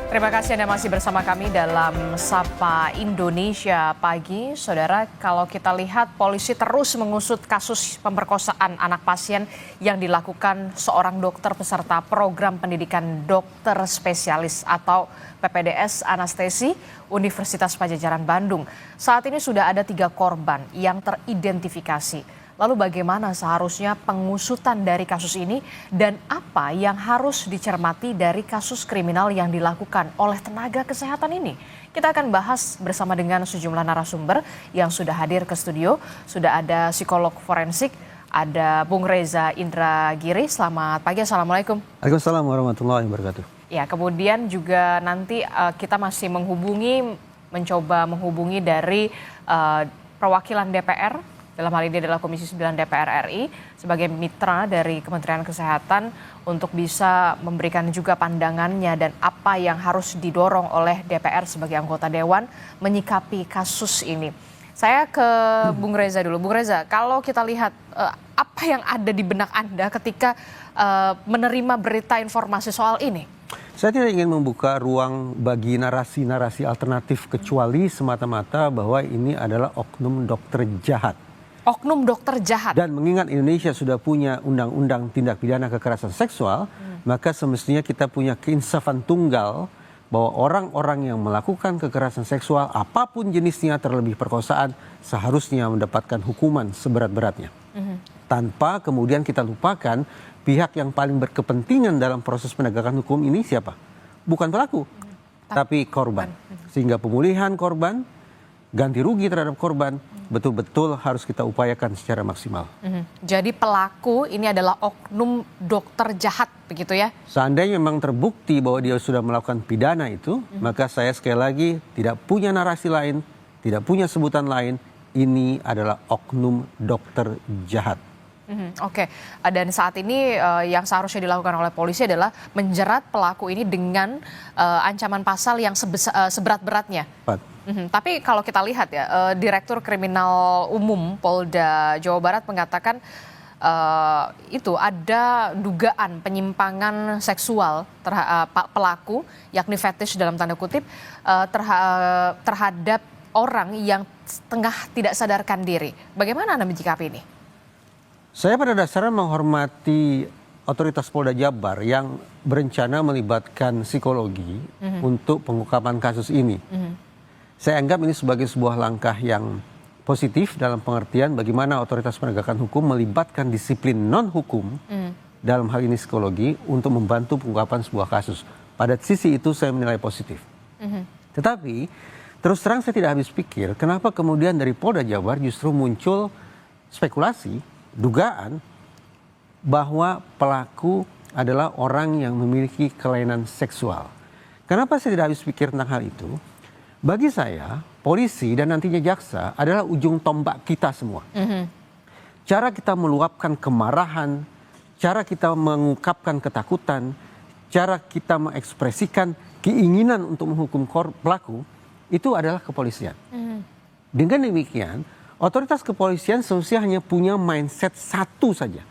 Terima kasih Anda masih bersama kami dalam Sapa Indonesia Pagi. Saudara, kalau kita lihat polisi terus mengusut kasus pemerkosaan anak pasien yang dilakukan seorang dokter peserta program pendidikan dokter spesialis atau PPDS Anestesi Universitas Padjadjaran Bandung. Saat ini sudah ada 3 korban yang teridentifikasi. Lalu bagaimana seharusnya pengusutan dari kasus ini dan apa yang harus dicermati dari kasus kriminal yang dilakukan oleh tenaga kesehatan ini? Kita akan bahas bersama dengan sejumlah narasumber yang sudah hadir ke studio. Sudah ada psikolog forensik, ada Bung Reza Indragiri. Selamat pagi, Assalamualaikum. Waalaikumsalam warahmatullahi wabarakatuh. Ya, kemudian juga nanti kita masih mencoba menghubungi dari perwakilan DPR. Dalam hal ini adalah Komisi 9 DPR RI sebagai mitra dari Kementerian Kesehatan untuk bisa memberikan juga pandangannya dan apa yang harus didorong oleh DPR sebagai anggota Dewan menyikapi kasus ini. Saya ke Bung Reza dulu. Bung Reza, kalau kita lihat apa yang ada di benak Anda ketika menerima berita informasi soal ini? Saya tidak ingin membuka ruang bagi narasi-narasi alternatif kecuali semata-mata bahwa ini adalah oknum dokter jahat. Oknum dokter jahat. Dan mengingat Indonesia sudah punya undang-undang tindak pidana kekerasan seksual, maka semestinya kita punya keinsafan tunggal bahwa orang-orang yang melakukan kekerasan seksual apapun jenisnya terlebih perkosaan seharusnya mendapatkan hukuman seberat-beratnya. Tanpa kemudian kita lupakan pihak yang paling berkepentingan dalam proses penegakan hukum ini siapa? Bukan pelaku, tapi korban. Sehingga pemulihan korban, ganti rugi terhadap korban betul-betul harus kita upayakan secara maksimal. Jadi pelaku ini adalah oknum dokter jahat begitu ya? Seandainya memang terbukti bahwa dia sudah melakukan pidana itu, maka saya sekali lagi tidak punya narasi lain, tidak punya sebutan lain, ini adalah oknum dokter jahat. Oke, dan saat ini yang seharusnya dilakukan oleh polisi adalah menjerat pelaku ini dengan ancaman pasal yang seberat-beratnya. Tapi kalau kita lihat ya, Direktur Kriminal Umum Polda Jawa Barat mengatakan itu ada dugaan penyimpangan seksual pelaku, yakni fetish dalam tanda kutip, terhadap orang yang tengah tidak sadarkan diri. Bagaimana Anda menyikapi ini? Saya pada dasarnya menghormati otoritas Polda Jabar yang berencana melibatkan psikologi untuk pengungkapan kasus ini. Saya anggap ini sebagai sebuah langkah yang positif dalam pengertian bagaimana otoritas penegakan hukum melibatkan disiplin non-hukum dalam hal ini psikologi untuk membantu pengungkapan sebuah kasus. Pada sisi itu saya menilai positif. Tetapi terus terang saya tidak habis pikir kenapa kemudian dari Polda Jabar justru muncul spekulasi, dugaan bahwa pelaku adalah orang yang memiliki kelainan seksual. Kenapa saya tidak habis pikir tentang hal itu? Bagi saya, polisi dan nantinya jaksa adalah ujung tombak kita semua. Cara kita meluapkan kemarahan, cara kita mengungkapkan ketakutan, cara kita mengekspresikan keinginan untuk menghukum pelaku, itu adalah kepolisian. Dengan demikian, otoritas kepolisian seharusnya hanya punya mindset satu saja,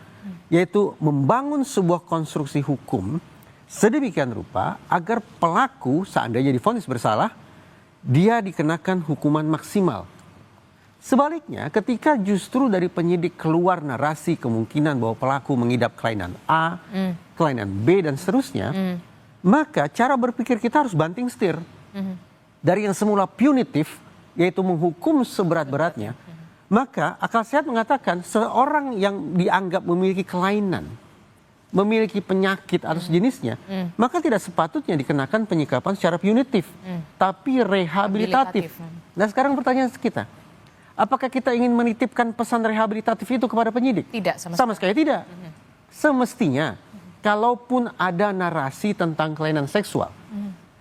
yaitu membangun sebuah konstruksi hukum sedemikian rupa agar pelaku seandainya divonis bersalah, dia dikenakan hukuman maksimal. Sebaliknya, ketika justru dari penyidik keluar narasi kemungkinan bahwa pelaku mengidap kelainan A, kelainan B, dan seterusnya, maka cara berpikir kita harus banting setir. Dari yang semula punitif, yaitu menghukum seberat-beratnya, maka akal sehat mengatakan seorang yang dianggap memiliki kelainan, memiliki penyakit atau sejenisnya, maka tidak sepatutnya dikenakan penyikapan secara punitif, tapi rehabilitatif. Nah sekarang pertanyaan kita, apakah kita ingin menitipkan pesan rehabilitatif itu kepada penyidik? Tidak, sama sekali tidak. Semestinya, kalaupun ada narasi tentang kelainan seksual,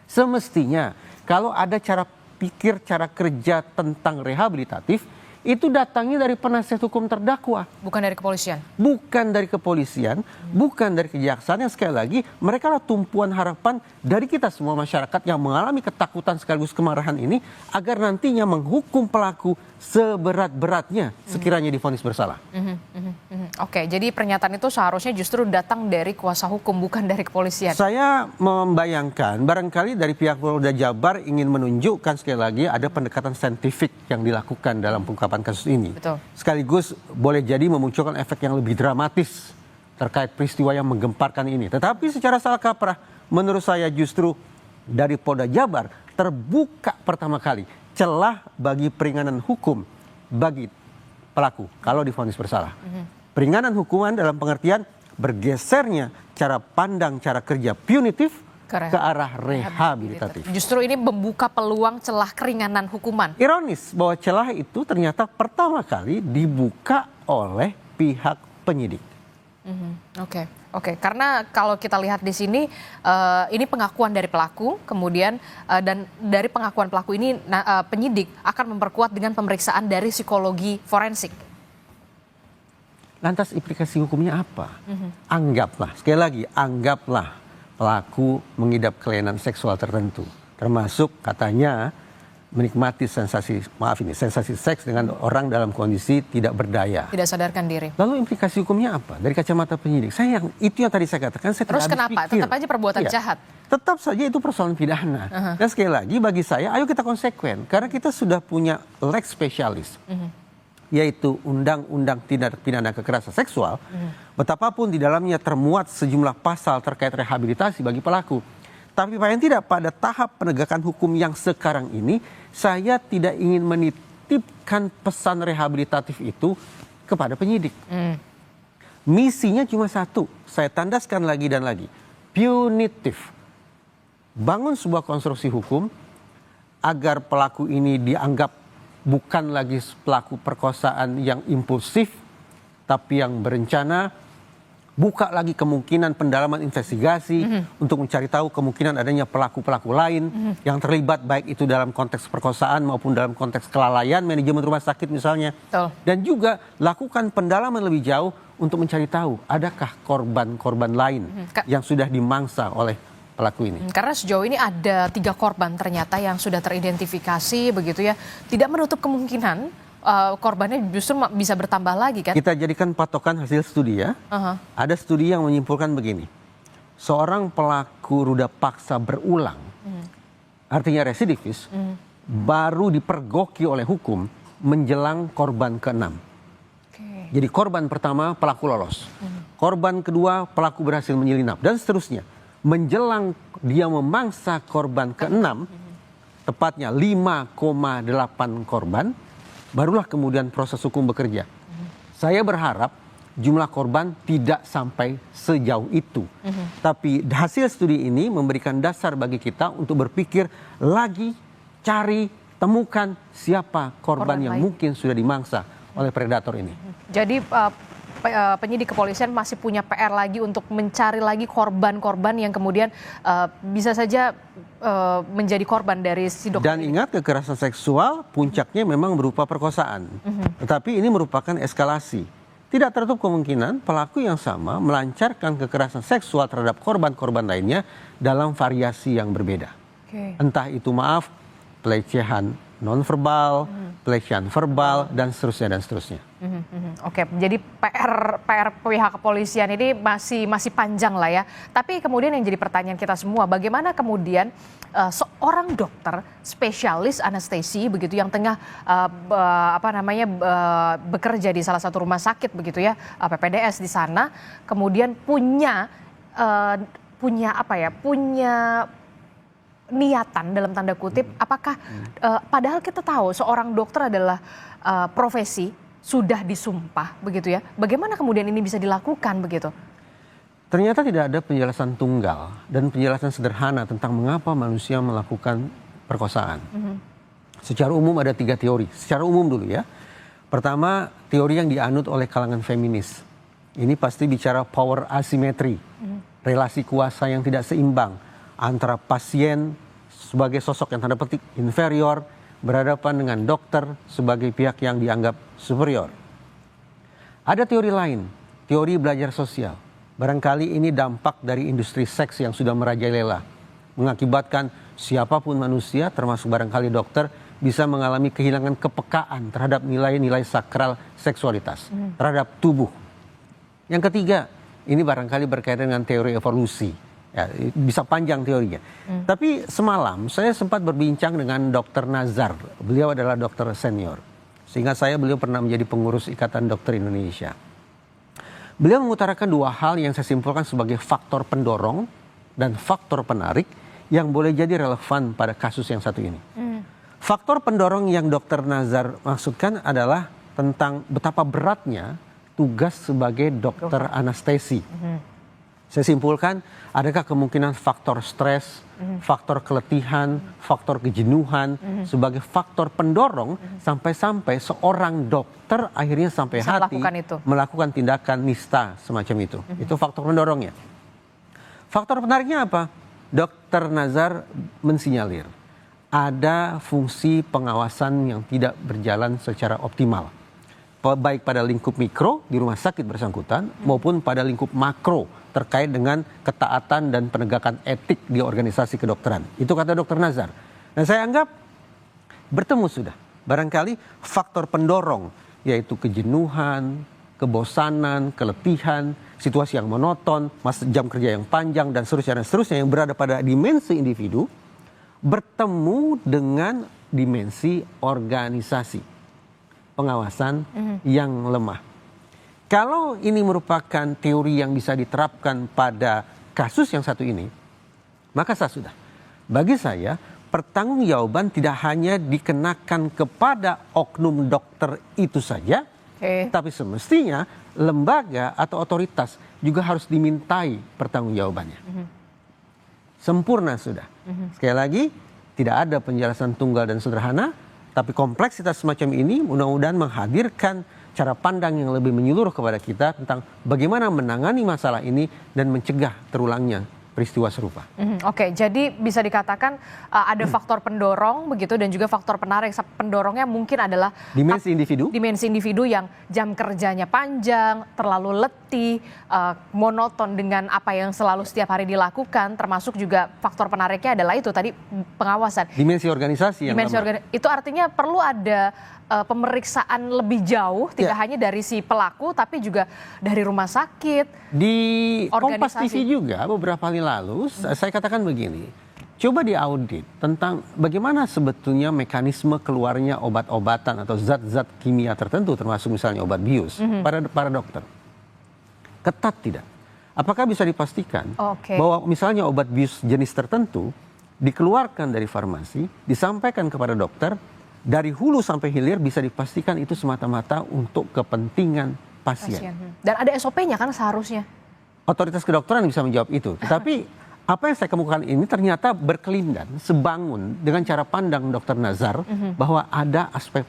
semestinya kalau ada cara pikir, cara kerja tentang rehabilitatif, itu datangnya dari penasihat hukum terdakwa. Bukan dari kepolisian? Bukan dari kepolisian, bukan dari kejaksaan, yang sekali lagi mereka adalah tumpuan harapan dari kita semua masyarakat yang mengalami ketakutan sekaligus kemarahan ini agar nantinya menghukum pelaku seberat-beratnya sekiranya divonis bersalah. Oke, jadi pernyataan itu seharusnya justru datang dari kuasa hukum, bukan dari kepolisian. Saya membayangkan barangkali dari pihak Polda Jabar ingin menunjukkan sekali lagi ada pendekatan saintifik yang dilakukan dalam pengungkapan kasus ini. Betul. Sekaligus boleh jadi memunculkan efek yang lebih dramatis terkait peristiwa yang menggemparkan ini. Tetapi secara salah kaprah, menurut saya justru dari Polda Jabar terbuka pertama kali celah bagi peringanan hukum bagi pelaku kalau divonis bersalah. Peringanan hukuman dalam pengertian bergesernya cara pandang, cara kerja punitif ke arah rehabilitatif. Justru ini membuka peluang celah keringanan hukuman. Ironis bahwa celah itu ternyata pertama kali dibuka oleh pihak penyidik. Oke. Karena kalau kita lihat di sini, ini pengakuan dari pelaku, kemudian dan dari pengakuan pelaku ini penyidik akan memperkuat dengan pemeriksaan dari psikologi forensik. Lantas implikasi hukumnya apa? Anggaplah, sekali lagi, anggaplah pelaku mengidap kelainan seksual tertentu. Termasuk katanya menikmati sensasi seks dengan orang dalam kondisi tidak berdaya. Tidak sadarkan diri. Lalu implikasi hukumnya apa? Dari kacamata penyidik. Itu yang tadi saya katakan, saya Terus tidak habis kenapa? pikir. Tetap aja perbuatan jahat. Tetap saja itu persoalan pidana. Dan sekali lagi bagi saya, ayo kita konsekuen. Karena kita sudah punya lex spesialis. Yaitu Undang-Undang Tindak Pidana Kekerasan Seksual, betapapun di dalamnya termuat sejumlah pasal terkait rehabilitasi bagi pelaku. Tapi paling tidak pada tahap penegakan hukum yang sekarang ini, saya tidak ingin menitipkan pesan rehabilitatif itu kepada penyidik. Misinya cuma satu, saya tandaskan lagi dan lagi, punitif. Bangun sebuah konstruksi hukum agar pelaku ini dianggap bukan lagi pelaku perkosaan yang impulsif, tapi yang berencana. Buka lagi kemungkinan pendalaman investigasi untuk mencari tahu kemungkinan adanya pelaku-pelaku lain yang terlibat, baik itu dalam konteks perkosaan maupun dalam konteks kelalaian manajemen rumah sakit misalnya. Betul. Dan juga lakukan pendalaman lebih jauh untuk mencari tahu adakah korban-korban lain yang sudah dimangsa oleh pelaku ini. Karena sejauh ini ada 3 korban ternyata yang sudah teridentifikasi begitu ya. Tidak menutup kemungkinan korbannya justru bisa bertambah lagi kan? Kita jadikan patokan hasil studi ya. Ada studi yang menyimpulkan begini. Seorang pelaku ruda paksa berulang, artinya residivis, baru dipergoki oleh hukum menjelang korban ke-6. Jadi korban pertama pelaku lolos. Korban kedua pelaku berhasil menyelinap dan seterusnya. Menjelang dia memangsa korban ke-6, tepatnya 5,8 korban, barulah kemudian proses hukum bekerja. Saya berharap jumlah korban tidak sampai sejauh itu. Tapi hasil studi ini memberikan dasar bagi kita untuk berpikir lagi, cari, temukan siapa korban yang mungkin sudah dimangsa oleh predator ini. Jadi penyidik kepolisian masih punya PR lagi untuk mencari lagi korban-korban yang kemudian bisa saja menjadi korban dari si dokter. Dan ingat, kekerasan seksual puncaknya memang berupa perkosaan. Tetapi ini merupakan eskalasi. Tidak tertutup kemungkinan pelaku yang sama melancarkan kekerasan seksual terhadap korban-korban lainnya dalam variasi yang berbeda. Entah itu pelecehan nonverbal, pelecehan verbal, dan seterusnya. Oke, jadi PR pihak kepolisian ini masih panjang lah ya. Tapi kemudian yang jadi pertanyaan kita semua, bagaimana kemudian seorang dokter spesialis anestesi begitu yang tengah bekerja di salah satu rumah sakit begitu ya, PPDS di sana, kemudian punya niatan dalam tanda kutip, apakah padahal kita tahu seorang dokter adalah profesi sudah disumpah begitu ya, bagaimana kemudian ini bisa dilakukan begitu? Ternyata tidak ada penjelasan tunggal dan penjelasan sederhana tentang mengapa manusia melakukan perkosaan. Secara umum ada 3 teori, secara umum dulu ya. Pertama, teori yang dianut oleh kalangan feminis. Ini pasti bicara power asymmetry, relasi kuasa yang tidak seimbang antara pasien sebagai sosok yang tanda petik inferior berhadapan dengan dokter sebagai pihak yang dianggap superior. Ada teori lain, teori belajar sosial. Barangkali ini dampak dari industri seks yang sudah merajalela, mengakibatkan siapapun manusia, termasuk barangkali dokter, bisa mengalami kehilangan kepekaan terhadap nilai-nilai sakral seksualitas, terhadap tubuh. Yang ketiga, ini barangkali berkaitan dengan teori evolusi. Ya, bisa panjang teorinya. Tapi semalam saya sempat berbincang dengan Dr. Nazar. Beliau adalah dokter senior. Sehingga beliau pernah menjadi pengurus Ikatan Dokter Indonesia. Beliau mengutarakan dua hal yang saya simpulkan sebagai faktor pendorong dan faktor penarik yang boleh jadi relevan pada kasus yang satu ini. Faktor pendorong yang Dr. Nazar maksudkan adalah tentang betapa beratnya tugas sebagai dokter anestesi. Saya simpulkan, adakah kemungkinan faktor stres, faktor keletihan, faktor kejenuhan sebagai faktor pendorong sampai-sampai seorang dokter akhirnya sampai bisa hati melakukan tindakan nista semacam itu. Itu faktor pendorongnya. Faktor penariknya apa? Dr. Nazar mensinyalir ada fungsi pengawasan yang tidak berjalan secara optimal. Baik pada lingkup mikro di rumah sakit bersangkutan maupun pada lingkup makro terkait dengan ketaatan dan penegakan etik di organisasi kedokteran. Itu kata Dr. Nazar. Dan saya anggap bertemu sudah. Barangkali faktor pendorong yaitu kejenuhan, kebosanan, keletihan, situasi yang monoton, jam kerja yang panjang dan seterusnya yang berada pada dimensi individu bertemu dengan dimensi organisasi pengawasan yang lemah. Kalau ini merupakan teori yang bisa diterapkan pada kasus yang satu ini, maka sudah. Bagi saya, pertanggungjawaban tidak hanya dikenakan kepada oknum dokter itu saja, tapi semestinya lembaga atau otoritas juga harus dimintai pertanggungjawabannya. Sempurna sudah. Sekali lagi, tidak ada penjelasan tunggal dan sederhana, tapi kompleksitas semacam ini mudah-mudahan menghadirkan cara pandang yang lebih menyeluruh kepada kita tentang bagaimana menangani masalah ini dan mencegah terulangnya peristiwa serupa. Oke, jadi bisa dikatakan ada faktor pendorong begitu dan juga faktor penarik. Pendorongnya mungkin adalah dimensi individu. Dimensi individu yang jam kerjanya panjang, terlalu letih, monoton dengan apa yang selalu setiap hari dilakukan, termasuk juga faktor penariknya adalah itu tadi pengawasan. Dimensi organisasi yang itu artinya perlu ada pemeriksaan lebih jauh, tidak hanya dari si pelaku, tapi juga dari rumah sakit. Di Kompas TV juga beberapa hari lalu, saya katakan begini, coba diaudit tentang bagaimana sebetulnya mekanisme keluarnya obat-obatan atau zat-zat kimia tertentu, termasuk misalnya obat bius, pada para dokter. Ketat tidak? Apakah bisa dipastikan bahwa misalnya obat bius jenis tertentu dikeluarkan dari farmasi, disampaikan kepada dokter, dari hulu sampai hilir bisa dipastikan itu semata-mata untuk kepentingan pasien. Dan ada SOP-nya kan seharusnya. Otoritas kedokteran bisa menjawab itu. Tetapi apa yang saya kemukakan ini ternyata berkelindan, sebangun dengan cara pandang Dr. Nazar bahwa ada aspek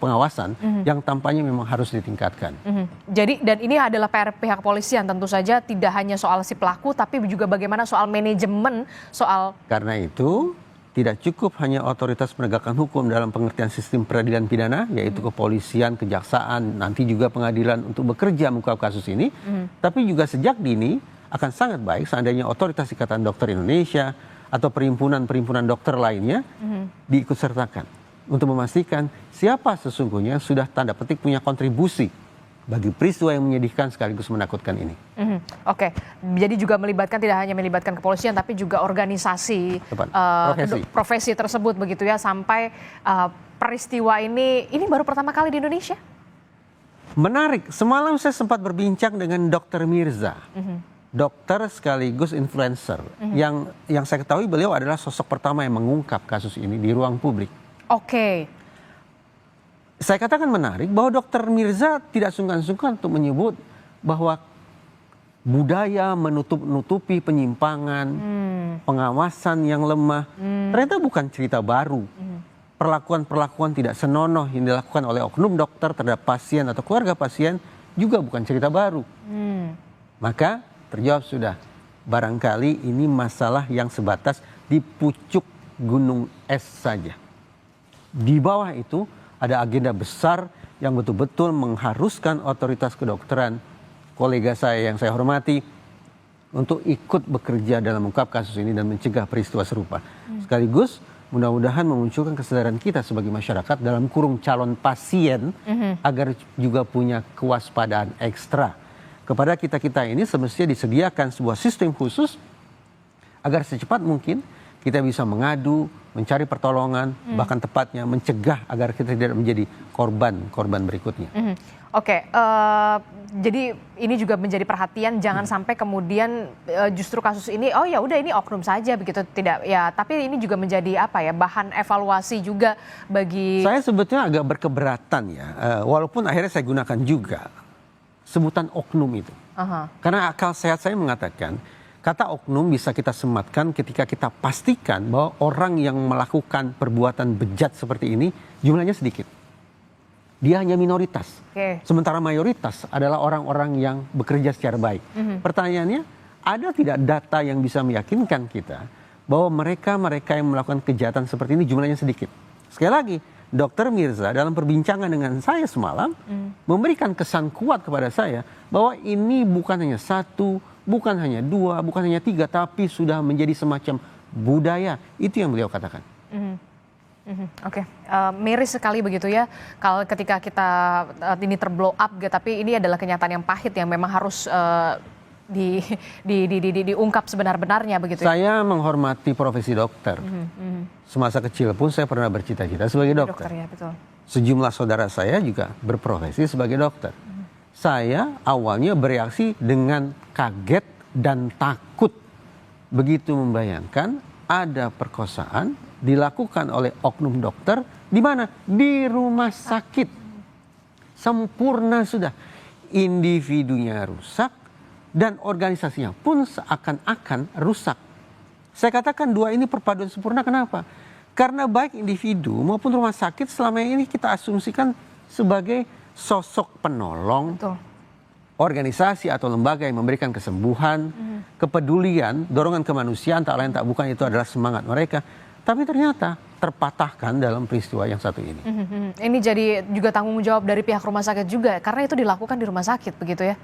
pengawasan yang tampaknya memang harus ditingkatkan. Jadi dan ini adalah PR pihak polisian tentu saja, tidak hanya soal si pelaku tapi juga bagaimana soal manajemen soal. Karena itu tidak cukup hanya otoritas penegakan hukum dalam pengertian sistem peradilan pidana, yaitu kepolisian, kejaksaan, nanti juga pengadilan untuk bekerja mengungkap kasus ini, tapi juga sejak dini akan sangat baik seandainya otoritas Ikatan Dokter Indonesia atau perhimpunan-perhimpunan dokter lainnya diikutsertakan untuk memastikan siapa sesungguhnya sudah tanda petik punya kontribusi bagi peristiwa yang menyedihkan sekaligus menakutkan ini. Oke, jadi juga melibatkan tidak hanya melibatkan kepolisian tapi juga organisasi profesi tersebut begitu ya, sampai peristiwa ini baru pertama kali di Indonesia. Menarik, semalam saya sempat berbincang dengan Dr. Mirza, dokter sekaligus influencer, yang saya ketahui beliau adalah sosok pertama yang mengungkap kasus ini di ruang publik. Saya katakan menarik bahwa Dr. Mirza tidak sungkan-sungkan untuk menyebut bahwa budaya menutupi penyimpangan, pengawasan yang lemah, ternyata bukan cerita baru. Perlakuan-perlakuan tidak senonoh yang dilakukan oleh oknum dokter terhadap pasien atau keluarga pasien juga bukan cerita baru. Maka terjawab sudah, barangkali ini masalah yang sebatas di pucuk gunung es saja. Di bawah itu ada agenda besar yang betul-betul mengharuskan otoritas kedokteran, kolega saya yang saya hormati, untuk ikut bekerja dalam mengungkap kasus ini dan mencegah peristiwa serupa. Sekaligus mudah-mudahan memunculkan kesadaran kita sebagai masyarakat dalam kurung calon pasien agar juga punya kewaspadaan ekstra kepada kita-kita ini semestinya disediakan sebuah sistem khusus agar secepat mungkin kita bisa mengadu, mencari pertolongan, bahkan tepatnya mencegah agar kita tidak menjadi korban berikutnya. Oke, jadi ini juga menjadi perhatian, jangan sampai kemudian justru kasus ini, oh ya udah ini oknum saja begitu, tidak ya. Tapi ini juga menjadi apa ya, bahan evaluasi juga bagi. Saya sebetulnya agak berkeberatan ya, walaupun akhirnya saya gunakan juga sebutan oknum itu, karena akal sehat saya mengatakan kata oknum bisa kita sematkan ketika kita pastikan bahwa orang yang melakukan perbuatan bejat seperti ini jumlahnya sedikit. Dia hanya minoritas. Sementara mayoritas adalah orang-orang yang bekerja secara baik. Pertanyaannya, ada tidak data yang bisa meyakinkan kita bahwa mereka yang melakukan kejahatan seperti ini jumlahnya sedikit? Sekali lagi, Dr. Mirza dalam perbincangan dengan saya semalam memberikan kesan kuat kepada saya bahwa ini bukan hanya satu, bukan hanya dua, bukan hanya tiga, tapi sudah menjadi semacam budaya. Itu yang beliau katakan. Oke, miris sekali begitu ya kalau ketika kita ini terblow up, tapi ini adalah kenyataan yang pahit yang memang harus diungkap sebenar-benarnya begitu. Saya menghormati profesi dokter. Semasa kecil pun saya pernah bercita-cita sebagai dokter. Ya, betul. Sejumlah saudara saya juga berprofesi sebagai dokter. Saya awalnya bereaksi dengan kaget dan takut begitu membayangkan ada perkosaan dilakukan oleh oknum dokter di mana? Di rumah sakit. Sempurna sudah. Individunya rusak dan organisasinya pun seakan-akan rusak. Saya katakan dua ini perpaduan sempurna, kenapa? Karena baik individu maupun rumah sakit selama ini kita asumsikan sebagai sosok penolong. Betul. Organisasi atau lembaga yang memberikan kesembuhan, kepedulian, dorongan kemanusiaan, tak lain tak bukan itu adalah semangat mereka. Tapi ternyata terpatahkan dalam peristiwa yang satu ini. Ini jadi juga tanggung jawab dari pihak rumah sakit juga, karena itu dilakukan di rumah sakit begitu ya?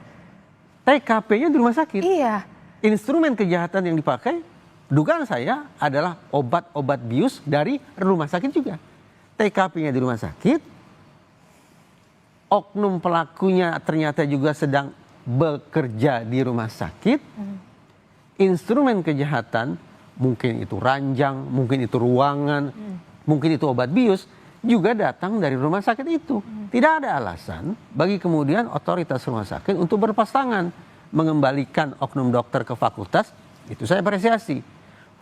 TKP-nya di rumah sakit. Iya. Instrumen kejahatan yang dipakai, dugaan saya adalah obat-obat bius dari rumah sakit juga. TKP-nya di rumah sakit, oknum pelakunya ternyata juga sedang bekerja di rumah sakit. Instrumen kejahatan, mungkin itu ranjang, mungkin itu ruangan, mungkin itu obat bius, juga datang dari rumah sakit itu. Tidak ada alasan bagi kemudian otoritas rumah sakit untuk berlepas tangan, mengembalikan oknum dokter ke fakultas, itu saya apresiasi.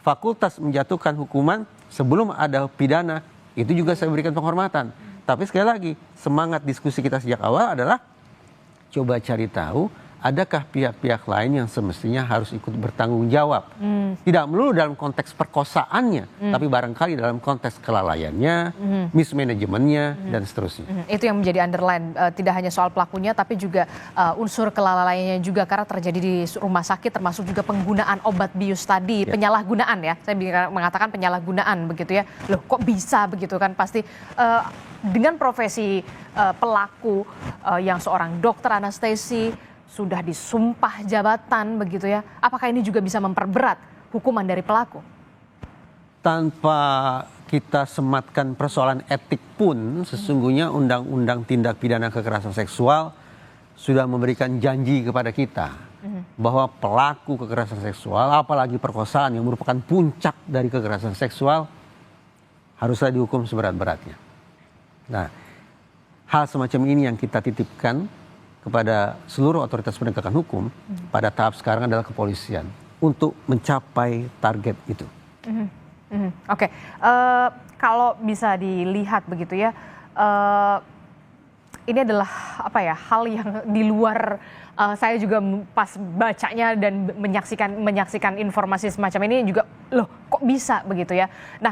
Fakultas menjatuhkan hukuman sebelum ada pidana, itu juga saya berikan penghormatan. Tapi sekali lagi, semangat diskusi kita sejak awal adalah coba cari tahu adakah pihak-pihak lain yang semestinya harus ikut bertanggung jawab. Tidak melulu dalam konteks perkosaannya, tapi barangkali dalam konteks kelalaiannya, mismanajemennya, dan seterusnya. Itu yang menjadi underline, tidak hanya soal pelakunya, tapi juga unsur kelalaiannya juga karena terjadi di rumah sakit, termasuk juga penggunaan obat bius tadi, penyalahgunaan ya. Saya mengatakan penyalahgunaan begitu ya. Loh kok bisa begitu kan, pasti dengan profesi pelaku yang seorang dokter anestesi, sudah disumpah jabatan begitu ya, apakah ini juga bisa memperberat hukuman dari pelaku? Tanpa kita sematkan persoalan etik pun, sesungguhnya Undang-Undang Tindak Pidana Kekerasan Seksual sudah memberikan janji kepada kita bahwa pelaku kekerasan seksual, apalagi perkosaan yang merupakan puncak dari kekerasan seksual, haruslah dihukum seberat-beratnya. Nah, hal semacam ini yang kita titipkan kepada seluruh otoritas penegakan hukum pada tahap sekarang adalah kepolisian untuk mencapai target itu. Oke, kalau bisa dilihat begitu ya, ini adalah apa ya, hal yang di luar saya juga pas bacanya dan menyaksikan informasi semacam ini juga, loh kok bisa begitu ya. Nah,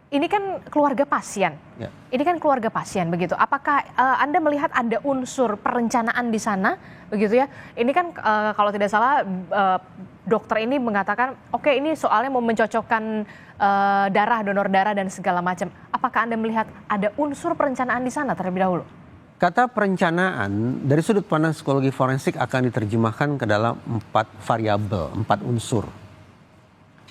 ini kan keluarga pasien. Ya. Ini kan keluarga pasien begitu. Apakah Anda melihat ada unsur perencanaan di sana begitu ya? Ini kan kalau tidak salah dokter ini mengatakan, oke, ini soalnya mau mencocokkan darah, donor darah dan segala macam. Apakah Anda melihat ada unsur perencanaan di sana terlebih dahulu? Kata perencanaan dari sudut pandang psikologi forensik akan diterjemahkan ke dalam 4 variabel, 4 unsur.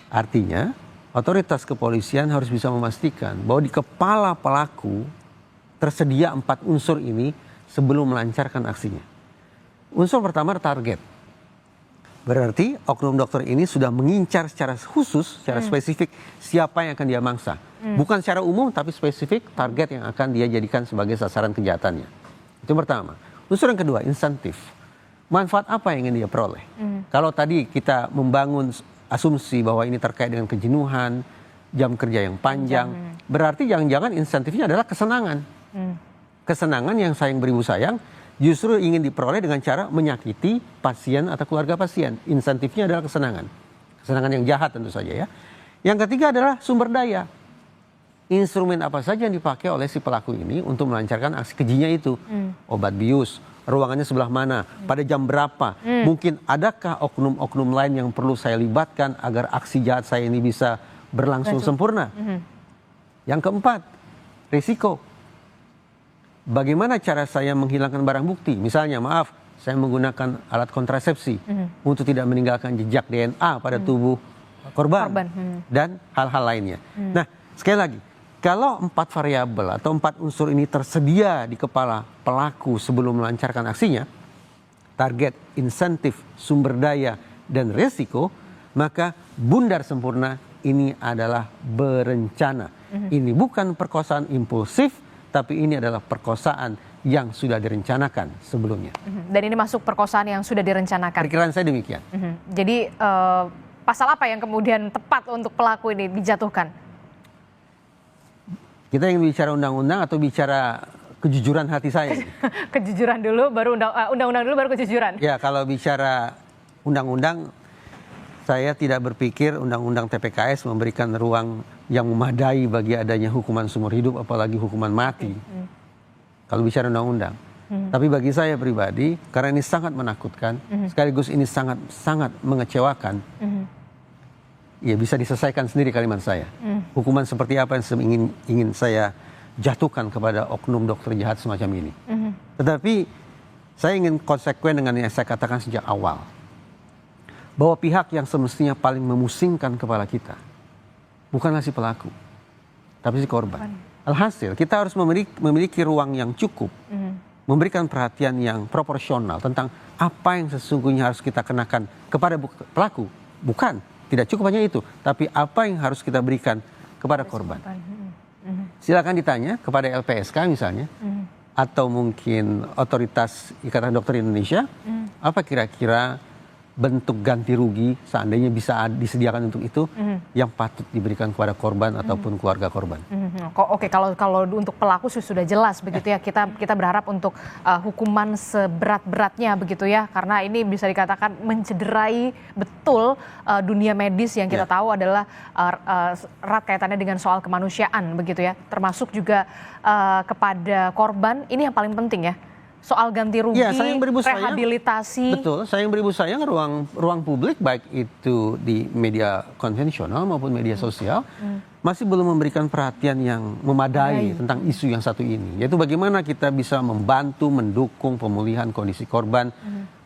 Artinya, otoritas kepolisian harus bisa memastikan bahwa di kepala pelaku tersedia 4 unsur ini sebelum melancarkan aksinya. Unsur pertama target. Berarti oknum dokter ini sudah mengincar secara khusus, secara spesifik siapa yang akan dia mangsa. Bukan secara umum tapi spesifik target yang akan dia jadikan sebagai sasaran kejahatannya. Itu pertama. Unsur yang kedua, insentif. Manfaat apa yang ingin dia peroleh? Kalau tadi kita membangun asumsi bahwa ini terkait dengan kejenuhan, jam kerja yang panjang, berarti jangan-jangan insentifnya adalah kesenangan. Kesenangan yang sayang beribu sayang, justru ingin diperoleh dengan cara menyakiti pasien atau keluarga pasien. Insentifnya adalah kesenangan. Kesenangan yang jahat tentu saja ya. Yang ketiga adalah sumber daya. Instrumen apa saja yang dipakai oleh si pelaku ini untuk melancarkan aksi kejinya itu. Obat bius, ruangannya sebelah mana, pada jam berapa. Mungkin adakah oknum-oknum lain yang perlu saya libatkan agar aksi jahat saya ini bisa berlangsung sempurna. Yang keempat, risiko. Bagaimana cara saya menghilangkan barang bukti? Misalnya, maaf, saya menggunakan alat kontrasepsi untuk tidak meninggalkan jejak DNA pada tubuh korban. Dan hal-hal lainnya. Nah, sekali lagi, kalau 4 variabel atau 4 unsur ini tersedia di kepala pelaku sebelum melancarkan aksinya, target, insentif, sumber daya, dan resiko, maka bundar sempurna ini adalah berencana. Ini bukan perkosaan impulsif, tapi ini adalah perkosaan yang sudah direncanakan sebelumnya. Dan ini masuk perkosaan yang sudah direncanakan. Perkiraan saya demikian. Jadi pasal apa yang kemudian tepat untuk pelaku ini dijatuhkan? Kita ingin bicara undang-undang atau bicara kejujuran hati saya? Kejujuran dulu, baru undang-undang dulu, baru kejujuran. Ya, kalau bicara undang-undang, saya tidak berpikir undang-undang TPKS memberikan ruang yang memadai bagi adanya hukuman seumur hidup, apalagi hukuman mati. Kalau bicara undang-undang. Tapi bagi saya pribadi, karena ini sangat menakutkan, sekaligus ini sangat mengecewakan, ya bisa diselesaikan sendiri kalimat saya. Hukuman seperti apa yang ingin saya jatuhkan kepada oknum dokter jahat semacam ini. Tetapi saya ingin konsekuen dengan yang saya katakan sejak awal. Bahwa pihak yang semestinya paling memusingkan kepala kita bukanlah si pelaku, tapi si korban. Alhasil kita harus memiliki ruang yang cukup, memberikan perhatian yang proporsional tentang apa yang sesungguhnya harus kita kenakan kepada pelaku. Bukan, tidak cukup hanya itu, tapi apa yang harus kita berikan kepada korban. Silakan ditanya kepada LPSK misalnya, atau mungkin Otoritas Ikatan Dokter Indonesia, apa kira-kira bentuk ganti rugi seandainya bisa disediakan untuk itu yang patut diberikan kepada korban ataupun keluarga korban. Oke, kalau untuk pelaku sudah jelas begitu ya, kita berharap untuk hukuman seberat-beratnya begitu ya, karena ini bisa dikatakan mencederai betul dunia medis yang kita tahu adalah erat kaitannya dengan soal kemanusiaan begitu ya, termasuk juga kepada korban. Ini yang paling penting ya. Soal ganti rugi, ya, rehabilitasi. Betul, sayang beribu sayang ruang publik baik itu di media konvensional maupun media sosial masih belum memberikan perhatian yang memadai tentang isu yang satu ini. Yaitu bagaimana kita bisa membantu, mendukung pemulihan kondisi korban.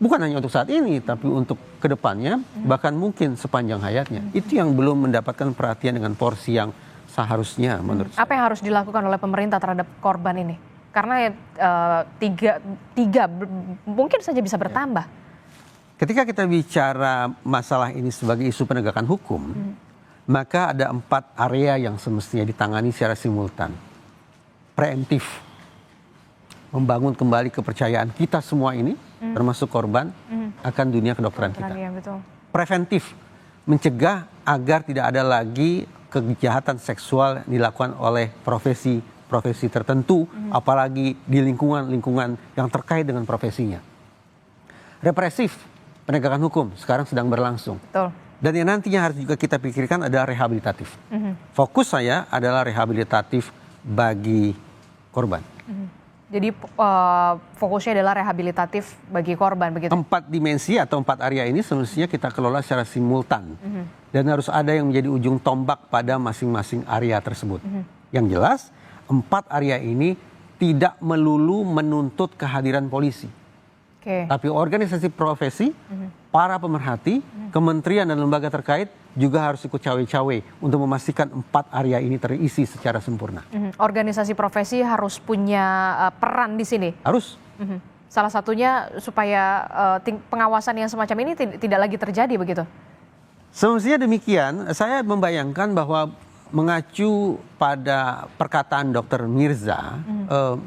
Bukan hanya untuk saat ini, tapi untuk kedepannya, bahkan mungkin sepanjang hayatnya. Itu yang belum mendapatkan perhatian dengan porsi yang seharusnya menurut saya. Apa yang harus dilakukan oleh pemerintah terhadap korban ini? Karena tiga mungkin saja bisa bertambah. Ketika kita bicara masalah ini sebagai isu penegakan hukum, maka ada 4 area yang semestinya ditangani secara simultan. Preemptif, membangun kembali kepercayaan kita semua ini, termasuk korban, akan dunia kedokteran kita. Ya, betul. Preventif, mencegah agar tidak ada lagi kejahatan seksual dilakukan oleh profesi tertentu, apalagi di lingkungan yang terkait dengan profesinya. Represif, penegakan hukum sekarang sedang berlangsung. Betul. Dan yang nantinya harus juga kita pikirkan adalah rehabilitatif. Fokus saya adalah rehabilitatif bagi korban. Jadi fokusnya adalah rehabilitatif bagi korban begitu. 4 dimensi atau 4 area ini semestinya kita kelola secara simultan. Dan harus ada yang menjadi ujung tombak pada masing-masing area tersebut. Yang jelas, 4 area ini tidak melulu menuntut kehadiran polisi. Tapi organisasi profesi, para pemerhati, kementerian dan lembaga terkait juga harus ikut cawe-cawe untuk memastikan 4 area ini terisi secara sempurna. Organisasi profesi harus punya peran di sini? Harus. Salah satunya supaya pengawasan yang semacam ini tidak lagi terjadi begitu. Semestinya demikian. Saya membayangkan bahwa mengacu pada perkataan Dr. Mirza,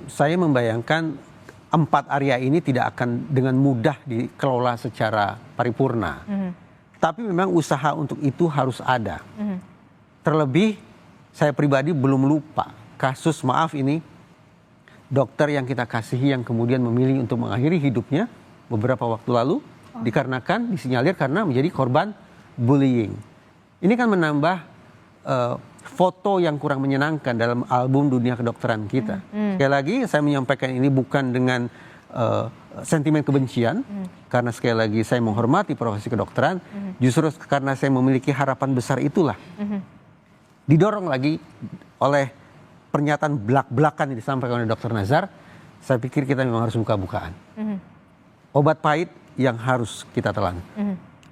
saya membayangkan 4 area ini tidak akan dengan mudah dikelola secara paripurna. Tapi memang usaha untuk itu harus ada. Terlebih saya pribadi belum lupa kasus, maaf ini, dokter yang kita kasihi yang kemudian memilih untuk mengakhiri hidupnya beberapa waktu lalu dikarenakan disinyalir karena menjadi korban bullying. Ini kan menambah foto yang kurang menyenangkan dalam album dunia kedokteran kita. Sekali lagi saya menyampaikan ini bukan dengan sentimen kebencian, karena sekali lagi saya menghormati profesi kedokteran, justru karena saya memiliki harapan besar itulah. Didorong lagi oleh pernyataan belak-belakan yang disampaikan oleh Dr. Nazar, saya pikir kita memang harus buka-bukaan. Obat pahit yang harus kita telan.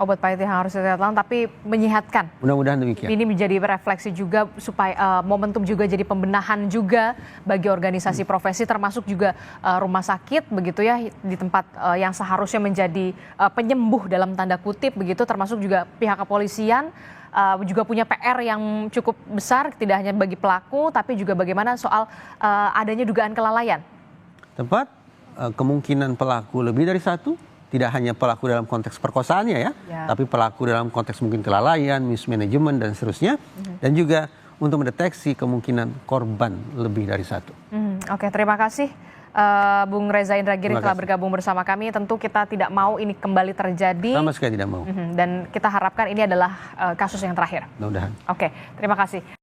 Obat pahit yang harus kita telan, tapi menyehatkan. Mudah-mudahan demikian. Ini menjadi refleksi juga supaya momentum juga jadi pembenahan juga bagi organisasi profesi, termasuk juga rumah sakit begitu ya, di tempat yang seharusnya menjadi penyembuh dalam tanda kutip begitu, termasuk juga pihak kepolisian juga punya PR yang cukup besar, tidak hanya bagi pelaku tapi juga bagaimana soal adanya dugaan kelalaian. Tepat, kemungkinan pelaku lebih dari satu. Tidak hanya pelaku dalam konteks perkosaannya ya, tapi pelaku dalam konteks mungkin kelalaian, mismanagement dan seterusnya. Dan juga untuk mendeteksi kemungkinan korban lebih dari satu. Oke, terima kasih Bung Reza Indragiri telah bergabung bersama kami. Tentu kita tidak mau ini kembali terjadi. Sama sekali tidak mau. Dan kita harapkan ini adalah kasus yang terakhir. Mudah-mudahan. Oke, terima kasih.